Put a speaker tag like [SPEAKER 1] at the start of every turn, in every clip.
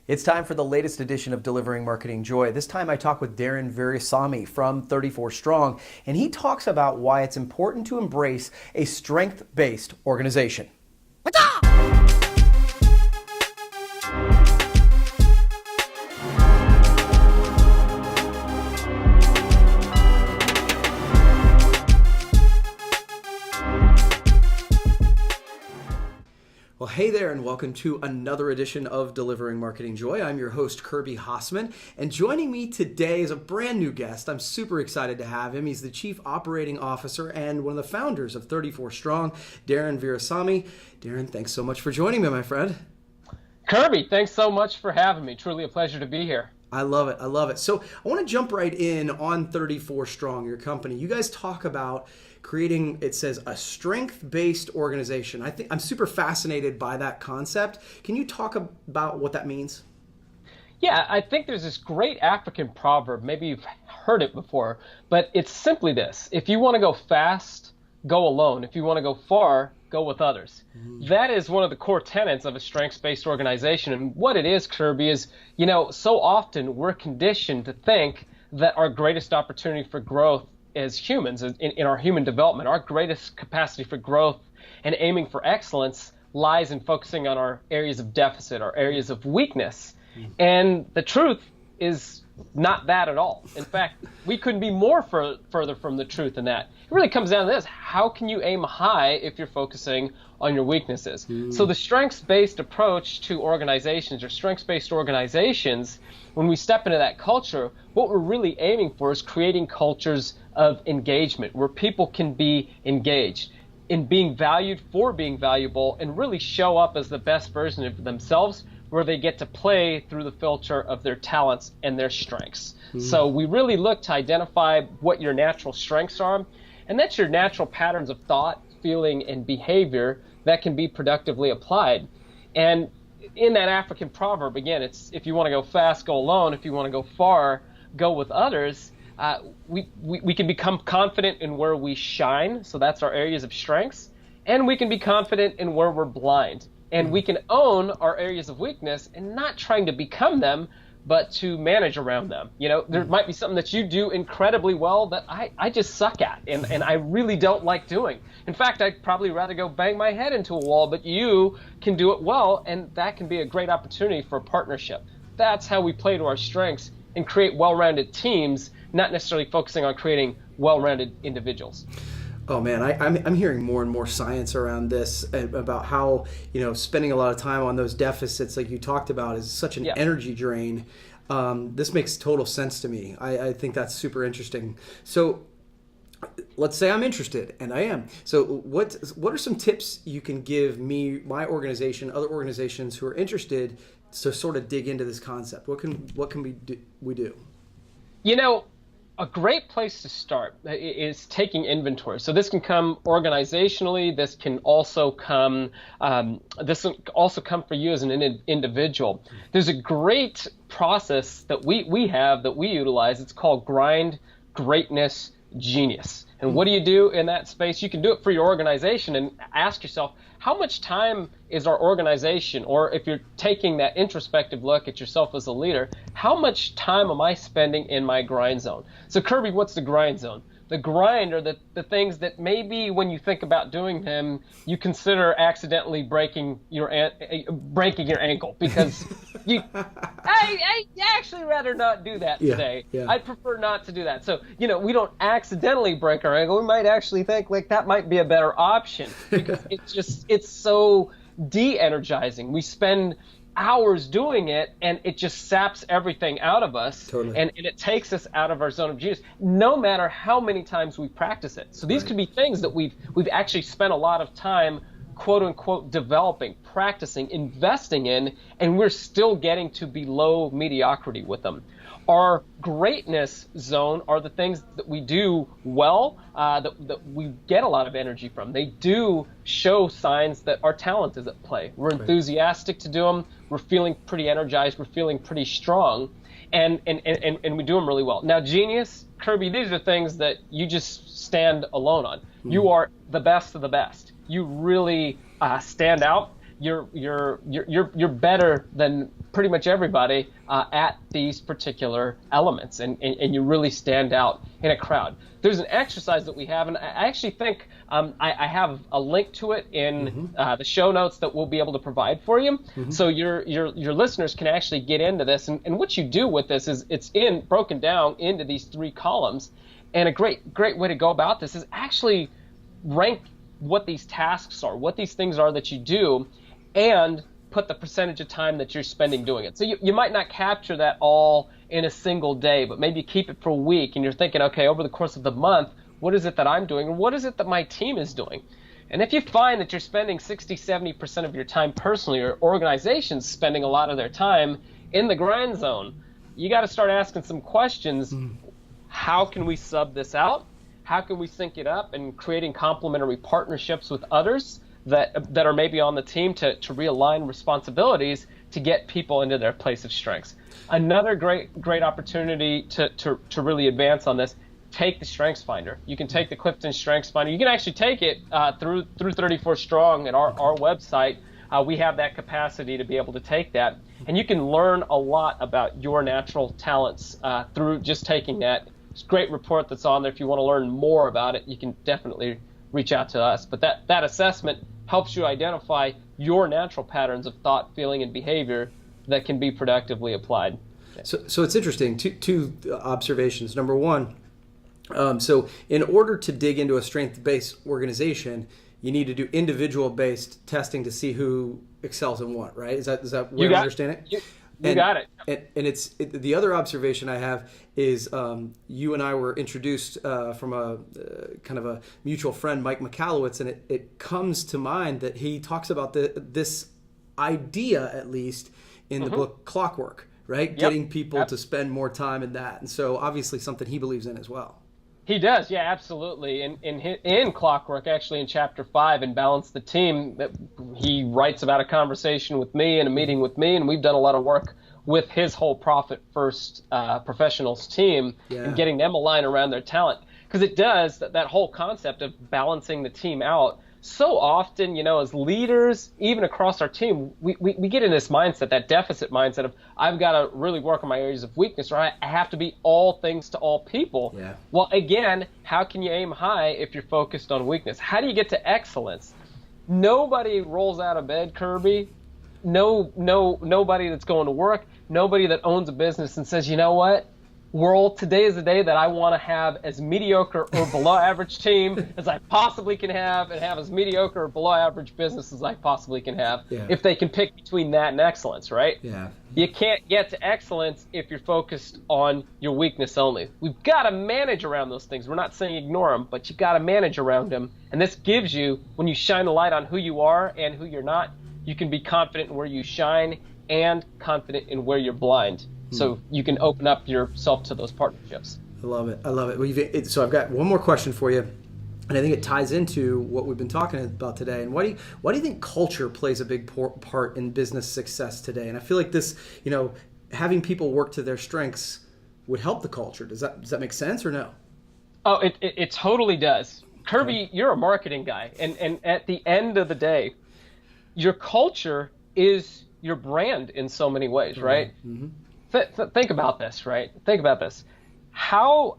[SPEAKER 1] It's time for the latest edition of Delivering Marketing Joy. This time I talk with Darren Virassammy from 34 Strong, and he talks about why it's important to embrace a strength-based organization. Well, hey there, and welcome to another edition of Delivering Marketing Joy. I'm your host, Kirby Hasseman, and joining me today is a brand new guest. I'm super excited to have him. He's the Chief Operating Officer and one of the founders of 34 Strong, Darren Virassammy. Darren, thanks so much for joining me, my friend.
[SPEAKER 2] Kirby, thanks so much for having me. Truly a pleasure to be here.
[SPEAKER 1] I love it. I love it. So I want to jump right in on 34 Strong, your company. You guys talk about creating, it says, a strength-based organization. I'm super fascinated by that concept. Can you talk about what that means?
[SPEAKER 2] Yeah, I think there's this great African proverb. Maybe you've heard it before, but it's simply this. If you want to go fast, go alone. If you want to go far, go with others. That is one of the core tenets of a strengths-based organization. And what it is, Kirby, is, so often we're conditioned to think that our greatest opportunity for growth as humans, in our human development, our greatest capacity for growth and aiming for excellence lies in focusing on our areas of deficit, our areas of weakness. And the truth is not that at all. In fact, we couldn't be more further from the truth than that. It really comes down to this. How can you aim high if you're focusing on your weaknesses? So the strengths-based approach to organizations, or strengths-based organizations, when we step into that culture, what we're really aiming for is creating cultures of engagement where people can be engaged in being valued for being valuable and really show up as the best version of themselves, where they get to play through the filter of their talents and their strengths. So we really look to identify what your natural strengths are, and that's your natural patterns of thought, feeling, and behavior that can be productively applied. And in that African proverb, again, it's if you want to go fast, go alone. If you want to go far, go with others. We can become confident in where we shine, so that's our areas of strengths, and we can be confident in where we're blind. And we can own our areas of weakness and not trying to become them, but to manage around them. There might be something that you do incredibly well that I just suck at, and I really don't like doing. In fact, I'd probably rather go bang my head into a wall, but you can do it well, and that can be a great opportunity for a partnership. That's how we play to our strengths and create well-rounded teams, not necessarily focusing on creating well-rounded individuals.
[SPEAKER 1] Oh man, I'm hearing more and more science around this about how spending a lot of time on those deficits, like you talked about, is such an energy drain. This makes total sense to me. I think that's super interesting. So let's say I'm interested, and I am. So what are some tips you can give me, my organization, other organizations who are interested, to sort of dig into this concept? What can we do?
[SPEAKER 2] A great place to start is taking inventory. So this can come organizationally. This can also come. This can also come for you as an individual. There's a great process that we have that we utilize. It's called Grind, Greatness, Genius. And what do you do in that space? You can do it for your organization and ask yourself, how much time is our organization, or if you're taking that introspective look at yourself as a leader, how much time am I spending in my grind zone? So Kirby, what's the grind zone? The grind are the things that maybe when you think about doing them, you consider accidentally breaking your ankle because I actually rather not do that today. Yeah. I'd prefer not to do that. So, we don't accidentally break our ankle. We might actually think like that might be a better option because it's so de-energizing. We spend hours doing it, and it just saps everything out of us.
[SPEAKER 1] Totally.
[SPEAKER 2] And it takes us out of our zone of genius, no matter how many times we practice it. So these could be things that we've actually spent a lot of time, quote unquote, developing, practicing, investing in, and we're still getting to below mediocrity with them. Our greatness zone are the things that we do well, that we get a lot of energy from. They do show signs that our talent is at play. We're enthusiastic to do them. We're feeling pretty energized. We're feeling pretty strong, and we do them really well. Now, genius, Kirby, these are things that you just stand alone on. You are the best of the best. You really stand out. You're better than pretty much everybody at these particular elements, and you really stand out in a crowd. There's an exercise that we have, and I actually think I have a link to it in the show notes that we'll be able to provide for you, so your listeners can actually get into this. And what you do with this is it's broken down into these 3 columns, and a great way to go about this is actually rank what these tasks are, what these things are that you do, and put the percentage of time that you're spending doing it. So you might not capture that all in a single day, but maybe keep it for a week, and you're thinking, okay, over the course of the month, what is it that I'm doing, or what is it that my team is doing? And if you find that you're spending 60-70% of your time personally, or organizations spending a lot of their time in the grind zone, you got to start asking some questions. How can we sub this out? How can we sync it up, and creating complementary partnerships with others that are maybe on the team to realign responsibilities to get people into their place of strengths. Another great opportunity to really advance on this, take the Strengths Finder. You can take the Clifton Strengths Finder. You can actually take it through 34 Strong at our website. We have that capacity to be able to take that. And you can learn a lot about your natural talents through just taking that. It's a great report that's on there. If you want to learn more about it, you can definitely reach out to us. But that assessment helps you identify your natural patterns of thought, feeling, and behavior that can be productively applied.
[SPEAKER 1] So it's interesting. Two observations. Number one, so in order to dig into a strength-based organization, you need to do individual-based testing to see who excels in what, right? Is that where I understand it?
[SPEAKER 2] You got it.
[SPEAKER 1] And the other observation I have is you and I were introduced from a kind of a mutual friend, Mike McAllowitz, and it comes to mind that he talks about this idea, at least, in the book Clockwork, right? Yep. Getting people to spend more time in that. And so obviously something he believes in as well.
[SPEAKER 2] He does, yeah, absolutely. In Clockwork, actually in Chapter 5, in Balance the Team, he writes about a conversation with me and a meeting with me, and we've done a lot of work with his whole Profit First professionals team and getting them aligned around their talent. Because it does, that whole concept of balancing the team out. So often, as leaders, even across our team, we get in this mindset, that deficit mindset of, I've got to really work on my areas of weakness, or I have to be all things to all people. Yeah. Well, again, how can you aim high if you're focused on weakness? How do you get to excellence? Nobody rolls out of bed, Kirby. Nobody that's going to work, nobody that owns a business and says, you know what? World, today is the day that I want to have as mediocre or below average team as I possibly can have, and have as mediocre or below average business as I possibly can have, if they can pick between that and excellence, right? Yeah. You can't get to excellence if you're focused on your weakness only. We've got to manage around those things. We're not saying ignore them, but you got to manage around them. And this gives you, when you shine a light on who you are and who you're not, you can be confident in where you shine and confident in where you're blind. So you can open up yourself to those partnerships.
[SPEAKER 1] I love it. Well, so I've got one more question for you, and I think it ties into what we've been talking about today. And why do you think culture plays a big part in business success today? And I feel like this, having people work to their strengths would help the culture. Does that make sense or no?
[SPEAKER 2] Oh, it totally does. Kirby, you're a marketing guy, and at the end of the day, your culture is your brand in so many ways, right? Mm-hmm. Think about this, right? Think about this. How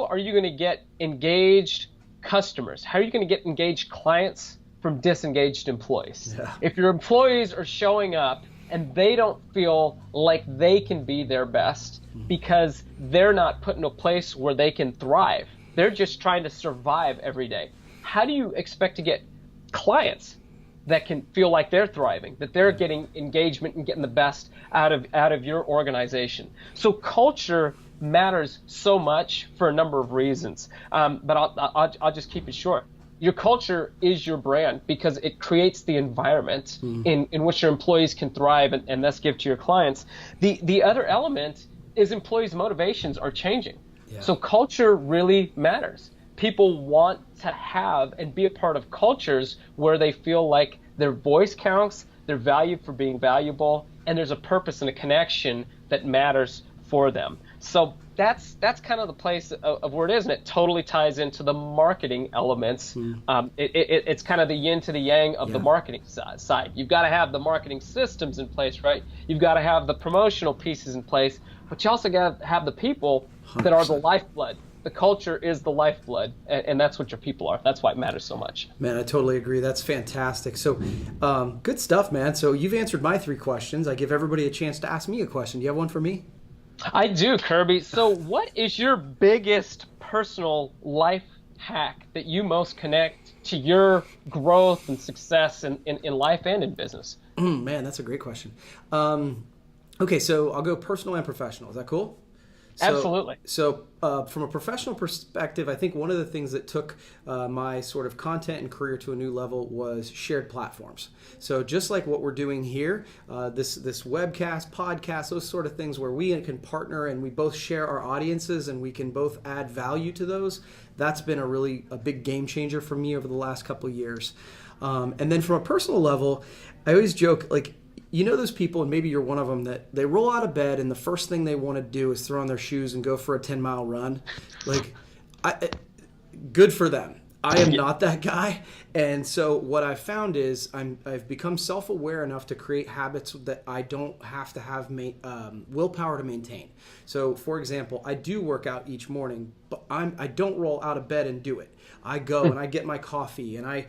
[SPEAKER 2] are you going to get engaged customers? How are you going to get engaged clients from disengaged employees? Yeah. If your employees are showing up and they don't feel like they can be their best because they're not put in a place where they can thrive, they're just trying to survive every day. How do you expect to get clients that can feel like they're thriving, that they're getting engagement and getting the best out of your organization? So culture matters so much for a number of reasons, but I'll just keep it short. Your culture is your brand because it creates the environment in which your employees can thrive and thus give to your clients. The other element is employees' motivations are changing. Yeah. So culture really matters. People want to have and be a part of cultures where they feel like their voice counts, they're valued for being valuable, and there's a purpose and a connection that matters for them. So that's kind of the place of where it is, and it totally ties into the marketing elements. It's kind of the yin to the yang of the marketing side. You've got to have the marketing systems in place, right? You've got to have the promotional pieces in place, but you also got to have the people that are the lifeblood. The culture is the lifeblood, and that's what your people are. That's why it matters so much.
[SPEAKER 1] Man, I totally agree. That's fantastic. So, good stuff, man. So you've answered my 3 questions. I give everybody a chance to ask me a question. Do you have one for me?
[SPEAKER 2] I do, Kirby. So what is your biggest personal life hack that you most connect to your growth and success in life and in business?
[SPEAKER 1] Man, that's a great question. Okay, so I'll go personal and professional. Is that cool?
[SPEAKER 2] Absolutely.
[SPEAKER 1] So from a professional perspective, I think one of the things that took my sort of content and career to a new level was shared platforms. So just like what we're doing here, this webcast, podcast, those sort of things where we can partner and we both share our audiences and we can both add value to those, that's been a big game changer for me over the last couple of years. And then from a personal level, I always joke, like, you know those people, and maybe you're one of them, that they roll out of bed and the first thing they want to do is throw on their shoes and go for a 10-mile run. Like, good for them. I am not that guy. And so what I've found is I've become self-aware enough to create habits that I don't have to have willpower to maintain. So, for example, I do work out each morning, but I don't roll out of bed and do it. I go and I get my coffee and I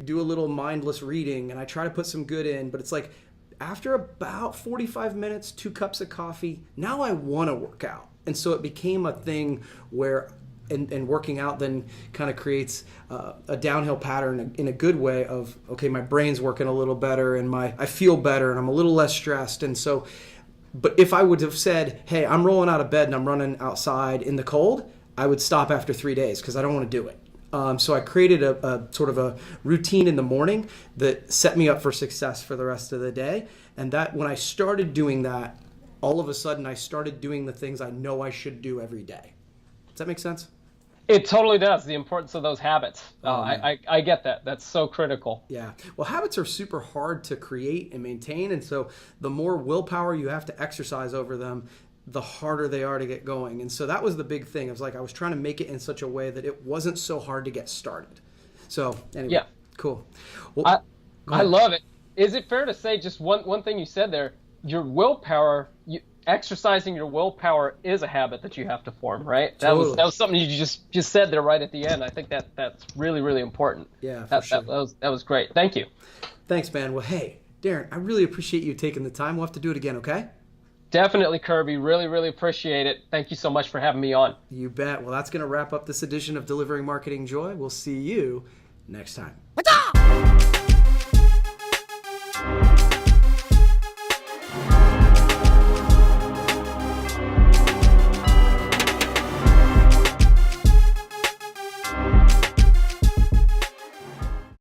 [SPEAKER 1] do a little mindless reading and I try to put some good in, but it's like, after about 45 minutes, 2 cups of coffee, now I want to work out. And so it became a thing where, and working out then kind of creates a downhill pattern in a good way of, okay, my brain's working a little better and I feel better and I'm a little less stressed. And so, but if I would have said, hey, I'm rolling out of bed and I'm running outside in the cold, I would stop after 3 days because I don't want to do it. So I created a sort of a routine in the morning that set me up for success for the rest of the day. And that when I started doing that, all of a sudden I started doing the things I know I should do every day. Does that make sense?
[SPEAKER 2] It totally does. The importance of those habits. I get that. That's so critical.
[SPEAKER 1] Yeah. Well, habits are super hard to create and maintain. And so the more willpower you have to exercise over them, the harder they are to get going. And so that was the big thing. It was like I was trying to make it in such a way that it wasn't so hard to get started. So anyway, cool. Well,
[SPEAKER 2] I love it. Is it fair to say, just one thing you said there, your willpower, exercising your willpower is a habit that you have to form, right?
[SPEAKER 1] Totally.
[SPEAKER 2] That was something you just said there right at the end. I think that's really, really important.
[SPEAKER 1] Yeah,
[SPEAKER 2] for
[SPEAKER 1] sure.
[SPEAKER 2] That was great. Thank you.
[SPEAKER 1] Thanks, man. Well, hey, Darren, I really appreciate you taking the time. We'll have to do it again, okay?
[SPEAKER 2] Definitely, Kirby. Really, really appreciate it. Thank you so much for having me on.
[SPEAKER 1] You bet. Well, that's going to wrap up this edition of Delivering Marketing Joy. We'll see you next time.